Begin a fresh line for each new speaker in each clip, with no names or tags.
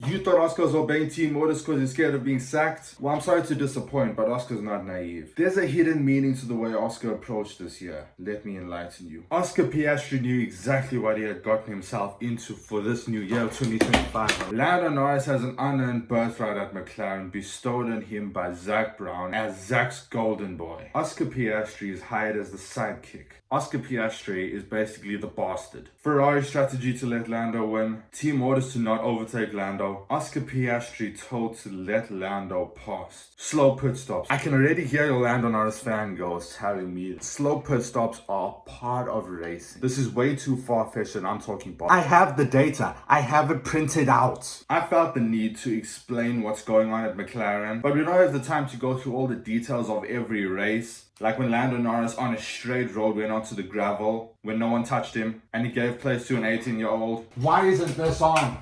You thought Oscar was obeying team orders because he's scared of being sacked? Well, I'm sorry to disappoint, but Oscar's not naive. There's a hidden meaning to the way Oscar approached this year. Let me enlighten you. Oscar Piastri knew exactly what he had gotten himself into for this new year, 2025. Lando Norris has an unearned birthright at McLaren bestowed on him by Zach Brown as Zach's golden boy. Oscar Piastri is hired as the sidekick. Oscar Piastri is basically the bastard. Ferrari strategy to let Lando win. Team orders to not overtake Lando. Oscar Piastri told to let Lando pass. Slow pit stops. I can already hear your Lando Norris fangirls telling me that slow pit stops are part of racing. This is way too far-fetched and I'm talking about. I have the data. I have it printed out. I felt the need to explain what's going on at McLaren, but we don't have the time to go through all the details of every race. Like when Lando Norris on a straight road went onto the gravel when no one touched him and he gave place to an 18-year-old. Why isn't this on?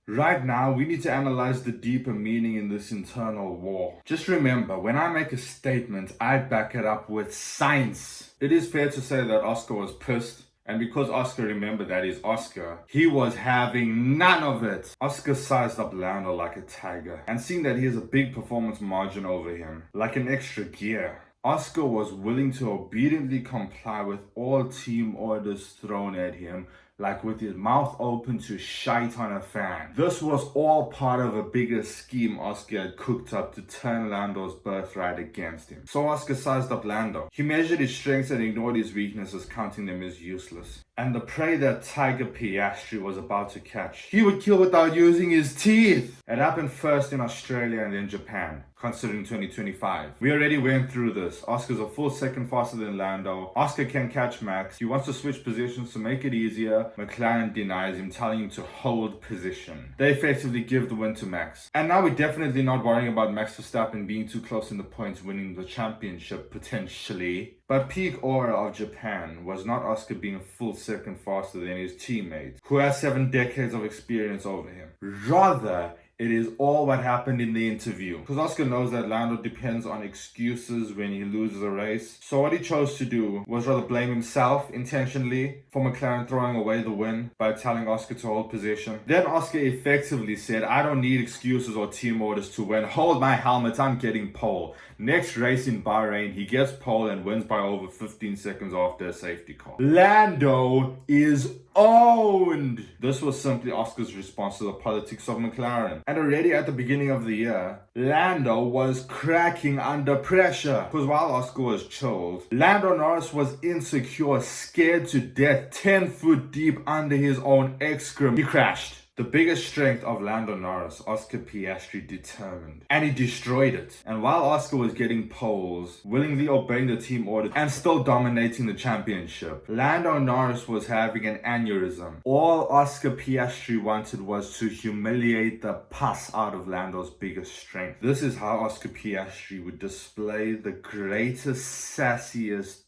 Right now, we need to analyze the deeper meaning in this internal war. Just remember, when I make a statement, I back it up with science. It is fair to say that Oscar was pissed. And because Oscar, remember, that is Oscar, he was having none of it. Oscar sized up Lando like a tiger. And seeing that he has a big performance margin over him, like an extra gear, Oscar was willing to obediently comply with all team orders thrown at him, like with his mouth open to shite on a fan. This was all part of a bigger scheme Oscar had cooked up to turn Lando's birthright against him. So Oscar sized up Lando. He measured his strengths and ignored his weaknesses, counting them as useless. And the prey that Tiger Piastri was about to catch, he would kill without using his teeth. It happened first in Australia and then Japan, considering 2025. We already went through this. Oscar's a full second faster than Lando. Oscar can catch Max. He wants to switch positions to make it easier. McLaren denies him, telling him to hold position. They effectively give the win to Max. And now we're definitely not worrying about Max Verstappen being too close in the points, winning the championship potentially. But peak aura of Japan was not Oscar being a full second faster than his teammate, who has 7 decades of experience over him. Rather, it is all what happened in the interview. Because Oscar knows that Lando depends on excuses when he loses a race. So what he chose to do was rather blame himself intentionally for McLaren throwing away the win by telling Oscar to hold position. Then Oscar effectively said, I don't need excuses or team orders to win. Hold my helmet, I'm getting pole. Next race in Bahrain, he gets pole and wins by over 15 seconds after a safety car. Lando is owned! This was simply Oscar's response to the politics of McLaren. And already at the beginning of the year, Lando was cracking under pressure. Because while Oscar was chilled, Lando Norris was insecure, scared to death, 10 foot deep under his own excrement. He crashed. The biggest strength of Lando Norris, Oscar Piastri determined. And he destroyed it. And while Oscar was getting poles, willingly obeying the team order, and still dominating the championship, Lando Norris was having an aneurysm. All Oscar Piastri wanted was to humiliate the pus out of Lando's biggest strength. This is how Oscar Piastri would display the greatest, sassiest,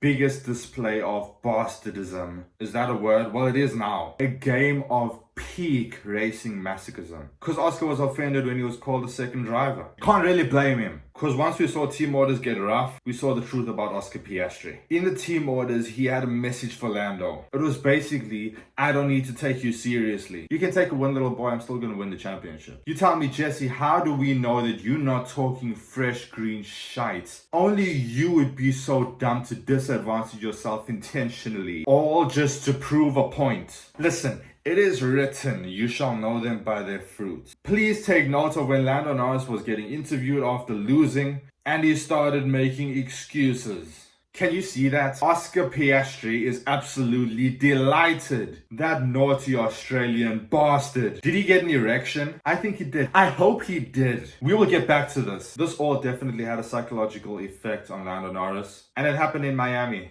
biggest display of bastardism. Is that a word? Well, it is now. A game of peak racing masochism. Because Oscar was offended when he was called a second driver. Can't really blame him. Because once we saw team orders get rough, we saw the truth about Oscar Piastri. In the team orders, he had a message for Lando. It was basically, I don't need to take you seriously. You can take a win, little boy, I'm still going to win the championship. You tell me, Jesse, how do we know that you're not talking fresh green shite? Only you would be so dumb to disadvantage yourself intentionally. All just to prove a point. Listen, it is written, you shall know them by their fruit. Please take note of when Lando Norris was getting interviewed after losing and he started making excuses. Can you see that? Oscar Piastri is absolutely delighted. That naughty Australian bastard. Did he get an erection? I think he did. I hope he did. We will get back to this. This all definitely had a psychological effect on Lando Norris. And it happened in Miami.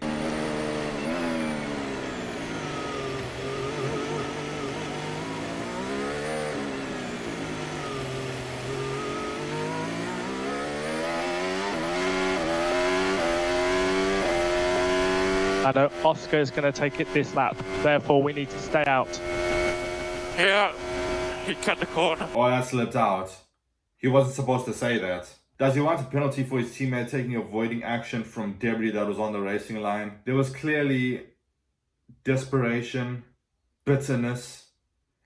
I know Oscar is going to take it this lap, therefore we need to stay out.
Yeah, he cut the corner.
Oh, that slipped out. He wasn't supposed to say that. Does he want a penalty for his teammate taking avoiding action from debris that was on the racing line? There was clearly desperation, bitterness,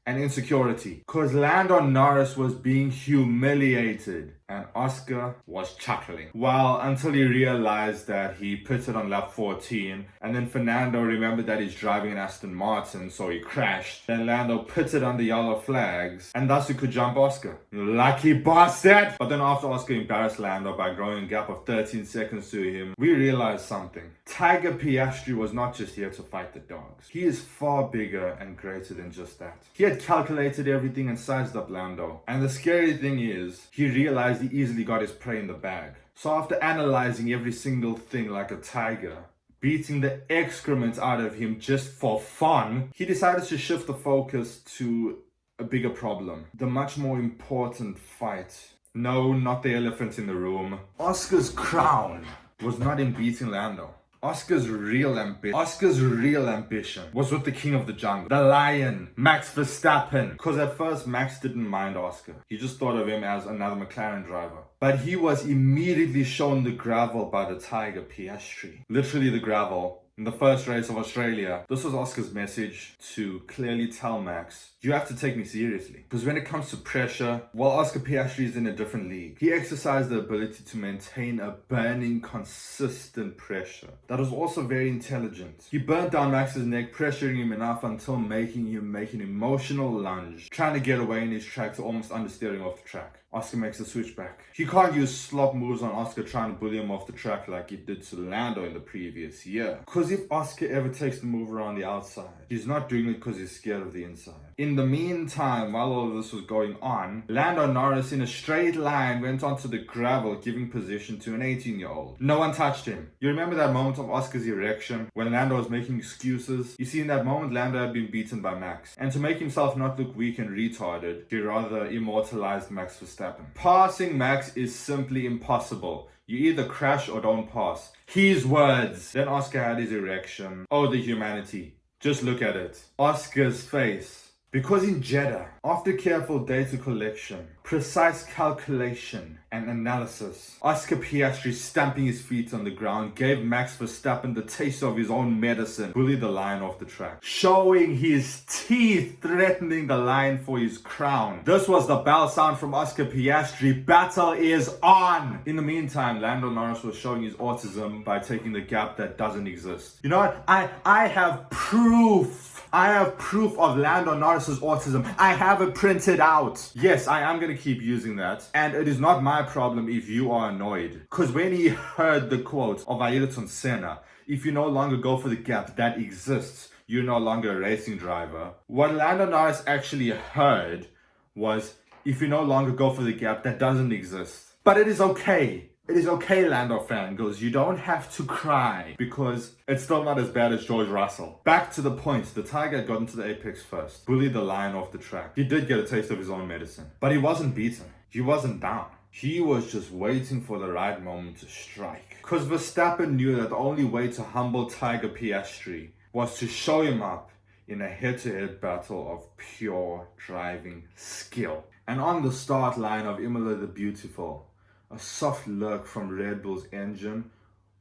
and insecurity. Because Lando Norris was being humiliated and Oscar was chuckling. Well, until he realized that he pitted on lap 14 and then Fernando remembered that he's driving an Aston Martin, so he crashed. Then Lando pitted on the yellow flags and thus he could jump Oscar. Lucky bastard! But then after Oscar embarrassed Lando by growing a gap of 13 seconds to him, we realized something. Tiger Piastri was not just here to fight the dogs. He is far bigger and greater than just that. He had calculated everything and sized up Lando. And the scary thing is, he realized he easily got his prey in the bag. So after analyzing every single thing like a tiger, beating the excrement out of him just for fun, he decided to shift the focus to a bigger problem. The much more important fight. No, not the elephant in the room. Oscar's crown was not in beating Lando. Oscar's real ambition was with the king of the jungle, the lion, Max Verstappen. Because at first Max didn't mind Oscar. He just thought of him as another McLaren driver. But he was immediately shown the gravel by the Tiger Piastri. Literally the gravel. In the first race of Australia, this was Oscar's message to clearly tell Max, you have to take me seriously. Because when it comes to pressure, while Oscar Piastri is in a different league, he exercised the ability to maintain a burning, consistent pressure. That was also very intelligent. He burnt down Max's neck, pressuring him enough until making him make an emotional lunge, trying to get away in his track to almost understeering off the track. Oscar makes a switch back. He can't use slop moves on Oscar trying to bully him off the track like he did to Lando in the previous year. Because if Oscar ever takes the move around the outside, he's not doing it because he's scared of the inside. In the meantime, while all of this was going on, Lando Norris in a straight line went onto the gravel, giving position to an 18-year-old. No one touched him. You remember that moment of Oscar's erection when Lando was making excuses? You see, in that moment, Lando had been beaten by Max. And to make himself not look weak and retarded, he rather immortalized Max Verstappen. Passing Max is simply impossible. You either crash or don't pass. His words. Then Oscar had his erection. Oh, the humanity. Just look at it. Oscar's face. Because in Jeddah, after careful data collection, precise calculation and analysis, Oscar Piastri stamping his feet on the ground gave Max Verstappen the taste of his own medicine, bullied the lion off the track, showing his teeth threatening the lion for his crown. This was the bell sound from Oscar Piastri. Battle is on! In the meantime, Lando Norris was showing his autism by taking the gap that doesn't exist. You know what? I have proof. I have proof of Lando Norris's autism. I have it printed out. Yes, I am going to keep using that. And it is not my problem if you are annoyed. Because when he heard the quote of Ayrton Senna, if you no longer go for the gap that exists, you're no longer a racing driver. What Lando Norris actually heard was, if you no longer go for the gap that doesn't exist. But it is okay. It is okay, Lando fangirls. You don't have to cry because it's still not as bad as George Russell. Back to the point, the Tiger got into the apex first, bullied the lion off the track. He did get a taste of his own medicine, but he wasn't beaten. He wasn't down. He was just waiting for the right moment to strike. Because Verstappen knew that the only way to humble Tiger Piastri was to show him up in a head-to-head battle of pure driving skill. And on the start line of Imola the Beautiful, a soft lurk from Red Bull's engine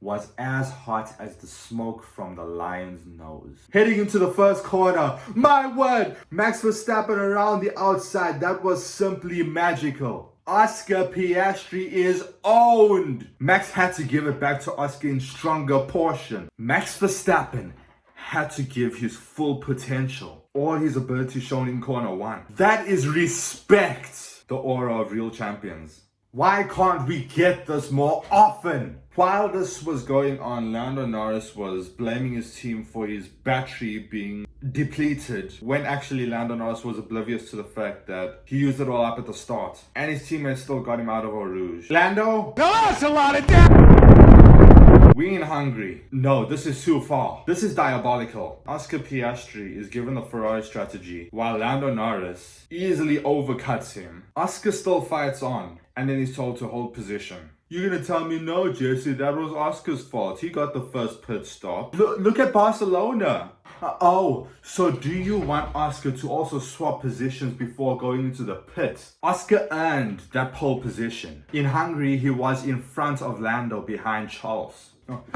was as hot as the smoke from the lion's nose. Heading into the first corner, my word, Max Verstappen around the outside, that was simply magical. Oscar Piastri is owned. Max had to give it back to Oscar in stronger portion. Max Verstappen had to give his full potential, all his ability shown in corner one. That is respect, the aura of real champions. Why can't we get this more often? While this was going on, Lando Norris was blaming his team for his battery being depleted, when actually Lando Norris was oblivious to the fact that he used it all up at the start. And his teammates still got him out of Eau Rouge. Lando? No, that's a lot of damn! We in Hungary. No, this is too far. This is diabolical. Oscar Piastri is given the Ferrari strategy, while Lando Norris easily overcuts him. Oscar still fights on, and then he's told to hold position. You're gonna tell me, no, Jesse, that was Oscar's fault. He got the first pit stop. Look at Barcelona. Oh, so do you want Oscar to also swap positions before going into the pit? Oscar earned that pole position. In Hungary, he was in front of Lando behind Charles.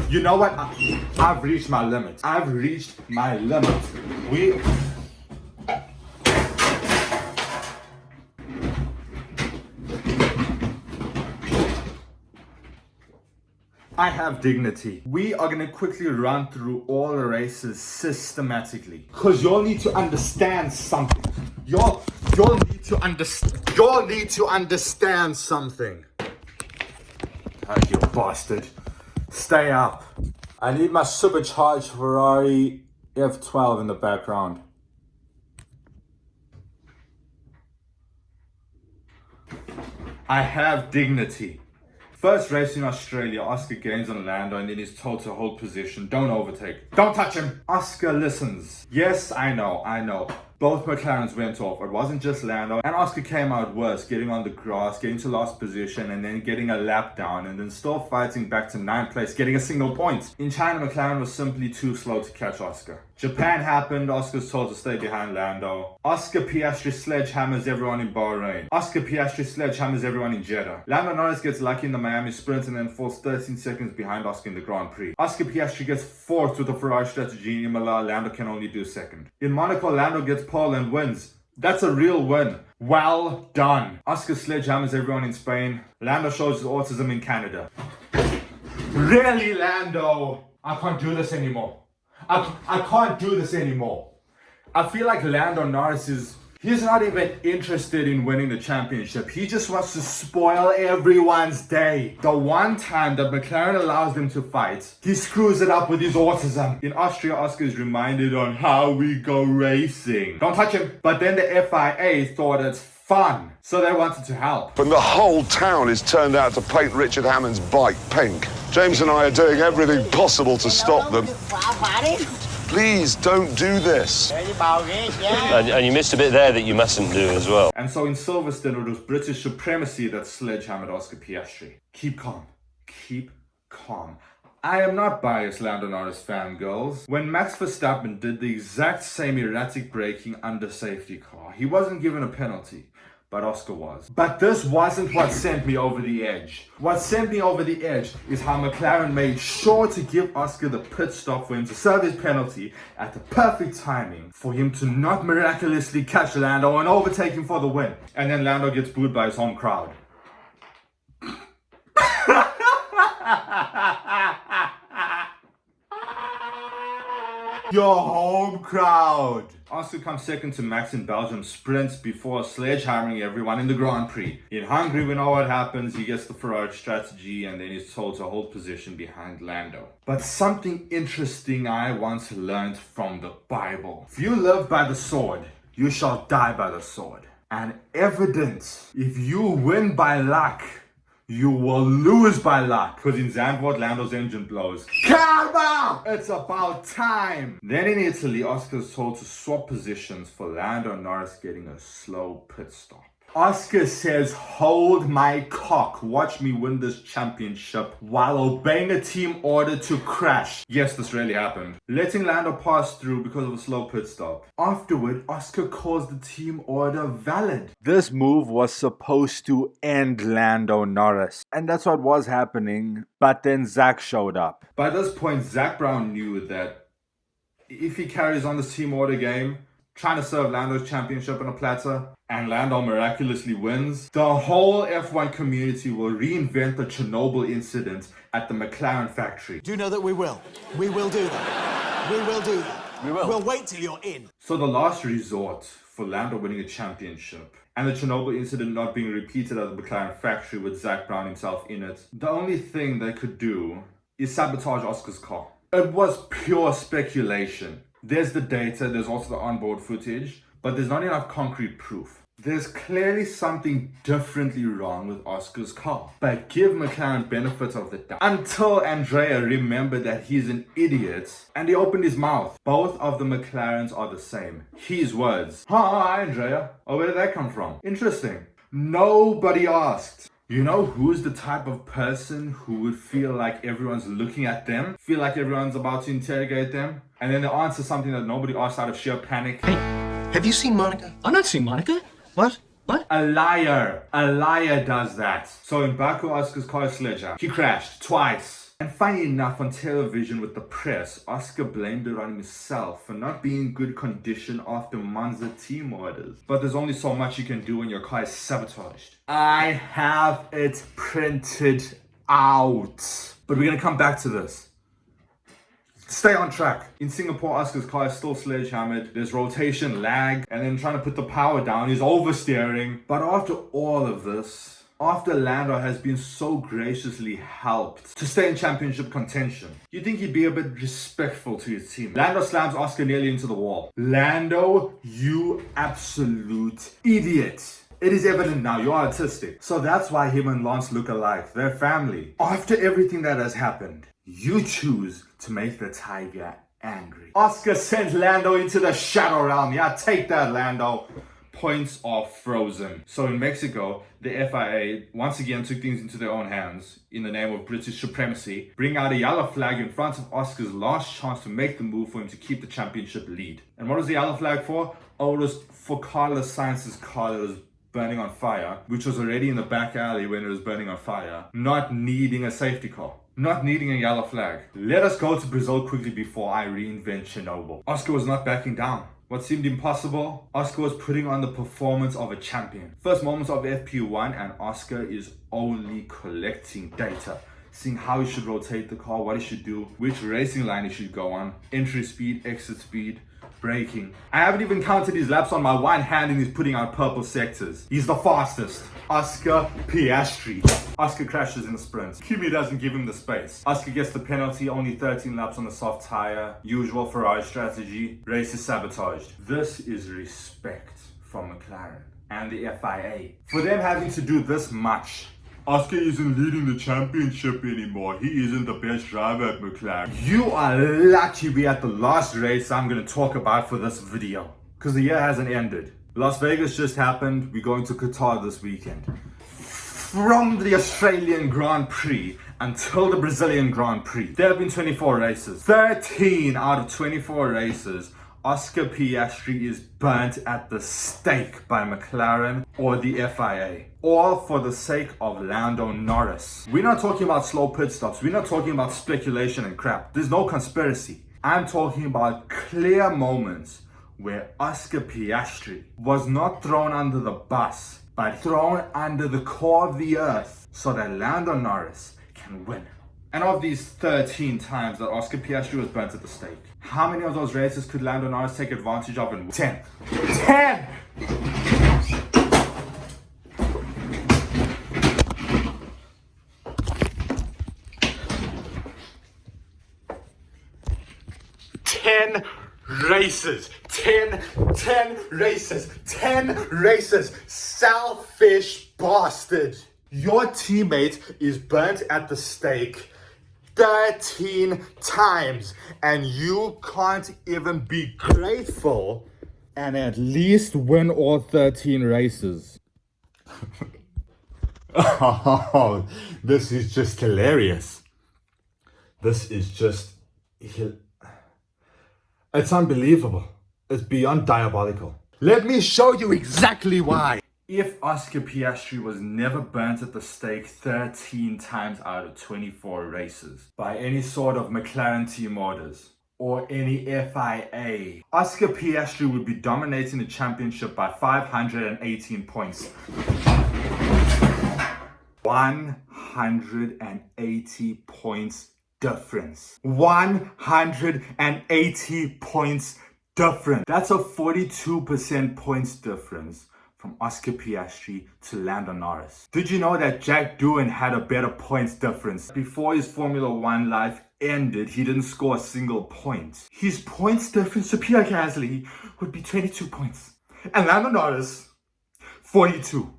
You know what? I've reached my limit. I've reached my limit. I have dignity. We are gonna quickly run through all the races systematically. Cause you'll need to understand something. You'll need to understand something. Oh, you bastard. Stay up. I need my supercharged Ferrari F12 in the background. I have dignity. First race in Australia, Oscar gains on Lando and then he's told to hold position. Don't overtake. Don't touch him. Oscar listens. Yes, I know. Both McLarens went off. It wasn't just Lando. And Oscar came out worse, getting on the grass, getting to last position, and then getting a lap down, and then still fighting back to 9th place, getting a single point. In China, McLaren was simply too slow to catch Oscar. Japan happened. Oscar's told to stay behind Lando. Oscar Piastri sledgehammers everyone in Bahrain. Oscar Piastri sledgehammers everyone in Jeddah. Lando Norris gets lucky in the Miami sprint and then falls 13 seconds behind Oscar in the Grand Prix. Oscar Piastri gets 4th with the Ferrari strategy. In Imola, Lando can only do 2nd. In Monaco, Lando gets pole and wins. That's a real win. Well done. Oscar sledgehammers everyone in Spain. Lando shows his autism in Canada. Really, Lando? I can't do this anymore. I can't do this anymore. I feel like Lando Norris he's not even interested in winning the championship. He just wants to spoil everyone's day. The one time that McLaren allows them to fight, he screws it up with his autism. In Austria, Oscar is reminded on how we go racing. Don't touch him. But then the FIA thought it's fun, so they wanted to help.
And the whole town is turned out to paint Richard Hammond's bike pink. James and I are doing everything possible to stop them. Please don't do this.
And you missed a bit there that you mustn't do as well.
And so in Silverstone, it was British supremacy that sledgehammered Oscar Piastri. Keep calm. Keep calm. I am not biased, Lando Norris fangirls. When Max Verstappen did the exact same erratic braking under safety car, he wasn't given a penalty. But Oscar was. But this wasn't what sent me over the edge. What sent me over the edge is how McLaren made sure to give Oscar the pit stop for him to serve his penalty at the perfect timing for him to not miraculously catch Lando and overtake him for the win. And then Lando gets booed by his home crowd. Your home crowd. Oscar comes second to Max in Belgium sprints before sledgehammering everyone in the Grand Prix. In Hungary, we know what happens. He gets the Ferrari strategy and then he's told to hold position behind Lando. But something interesting I once learned from the Bible. If you live by the sword, you shall die by the sword. And evidence, if you win by luck, you will lose by luck. Because in Zandvoort, Lando's engine blows. Karma! It's about time. Then in Italy, Oscar's told to swap positions for Lando Norris getting a slow pit stop. Oscar says, hold my cock, watch me win this championship while obeying a team order to crash. Yes, this really happened. Letting Lando pass through because of a slow pit stop. Afterward, Oscar calls the team order valid. This move was supposed to end Lando Norris. And that's what was happening. But then Zach showed up. By this point, Zach Brown knew that if he carries on this team order game, trying to serve Lando's championship on a platter, and Lando miraculously wins, the whole F1 community will reinvent the Chernobyl incident at the Mclaren factory.
Do you know that we will? We will do that. We will do that.
We will.
We'll wait till you're in.
So the last resort for Lando winning a championship, and the Chernobyl incident not being repeated at the Mclaren factory with Zach Brown himself in it, the only thing they could do is sabotage Oscar's car. It was pure speculation. There's the data, there's also the onboard footage, but there's not enough concrete proof. There's clearly something differently wrong with Oscar's car, but give McLaren benefit of the doubt. Until Andrea remembered that he's an idiot and he opened his mouth. Both of the McLarens are the same. His words. Hi, Andrea. Oh, where did that come from? Interesting. Nobody asked. You know who's the type of person who would feel like everyone's looking at them? Feel like everyone's about to interrogate them? And then they answer something that nobody asked out of sheer panic?
Hey, have you seen Monica? I've not seen Monica. What? What?
A liar. A liar does that. So in Baku, Oscar's car is sledgehammer. He crashed twice. And funny enough, on television with the press, Oscar blamed it on himself for not being in good condition after Monza team orders. But there's only so much you can do when your car is sabotaged. I have it printed out. But we're gonna come back to this. Stay on track. In Singapore, Oscar's car is still sledgehammered. There's rotation, lag, and then trying to put the power down. He's oversteering. But after all of this, after Lando has been so graciously helped to stay in championship contention, you'd think he'd be a bit respectful to his team. Lando slams Oscar nearly into the wall. Lando, you absolute idiot. It is evident now, you're autistic. So that's why him and Lance look alike. They're family. After everything that has happened, you choose to make the tiger angry. Oscar sends Lando into the shadow realm. Yeah, take that, Lando. Points are frozen. So in Mexico, the FIA once again took things into their own hands in the name of British supremacy, bring out a yellow flag in front of Oscar's last chance to make the move for him to keep the championship lead. And what was the yellow flag for? Oh, it was for Carlos Sainz's car that was burning on fire, which was already in the back alley when it was burning on fire, not needing a safety car, not needing a yellow flag. Let us go to Brazil quickly before I reinvent Chernobyl. Oscar was not backing down. What seemed impossible, Oscar was putting on the performance of a champion. First moments of FP1 and Oscar is only collecting data, seeing how he should rotate the car, what he should do, which racing line he should go on, entry speed, exit speed, braking. I haven't even counted his laps on my one hand and he's putting out purple sectors. He's the fastest. Oscar Piastri. Oscar crashes in the sprint. Kimi doesn't give him the space. Oscar gets the penalty, only 13 laps on the soft tire. Usual Ferrari strategy. Race is sabotaged. This is respect from McLaren and the FIA. For them having to do this much. Oscar isn't leading the championship anymore. He isn't the best driver at McLaren. You are lucky we're at the last race I'm going to talk about for this video. Because the year hasn't ended. Las Vegas just happened. We're going to Qatar this weekend. From the Australian Grand Prix until the Brazilian Grand Prix, there have been 24 races. 13 out of 24 races, Oscar Piastri is burnt at the stake by McLaren or the FIA. All for the sake of Lando Norris. We're not talking about slow pit stops. We're not talking about speculation and crap. There's no conspiracy. I'm talking about clear moments where Oscar Piastri was not thrown under the bus, but thrown under the core of the earth so that Lando Norris can win. And of these 13 times that Oscar Piastri was burnt at the stake, how many of those races could Lando Norris take advantage of and win? 10. 10! Races, 10 races, selfish bastard. Your teammate is burnt at the stake 13 times and you can't even be grateful and at least win all 13 races. Oh, this is just hilarious. This is just it's unbelievable. It's beyond diabolical. Let me show you exactly why. If Oscar Piastri was never burnt at the stake 13 times out of 24 races by any sort of McLaren team orders or any FIA, Oscar Piastri would be dominating the championship by 518 points. 180 points difference. 180 points difference. That's a 42% points difference from Oscar Piastri to Lando Norris. Did you know that Jack Doohan had a better points difference? Before his Formula One life ended, he didn't score a single point. His points difference to Pierre Gasly would be 22 points. And Lando Norris, 42.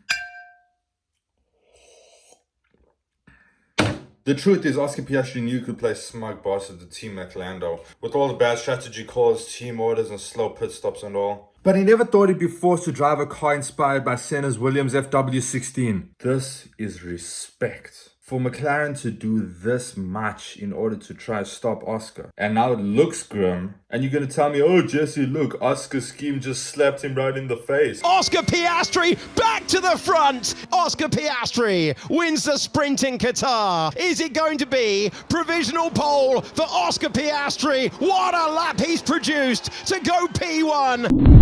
The truth is, Oscar Piastri knew he could play smug boss at the Team McLando, with all the bad strategy calls, team orders and slow pit stops and all. But he never thought he'd be forced to drive a car inspired by Senna's Williams FW16. This is respect. For McLaren to do this much in order to try to stop Oscar. And now it looks grim. And you're going to tell me, oh Jesse, look, Oscar's scheme just slapped him right in the face.
Oscar Piastri back to the front. Oscar Piastri wins the sprint in Qatar. Is it going to be provisional pole for Oscar Piastri? What a lap he's produced to go P1.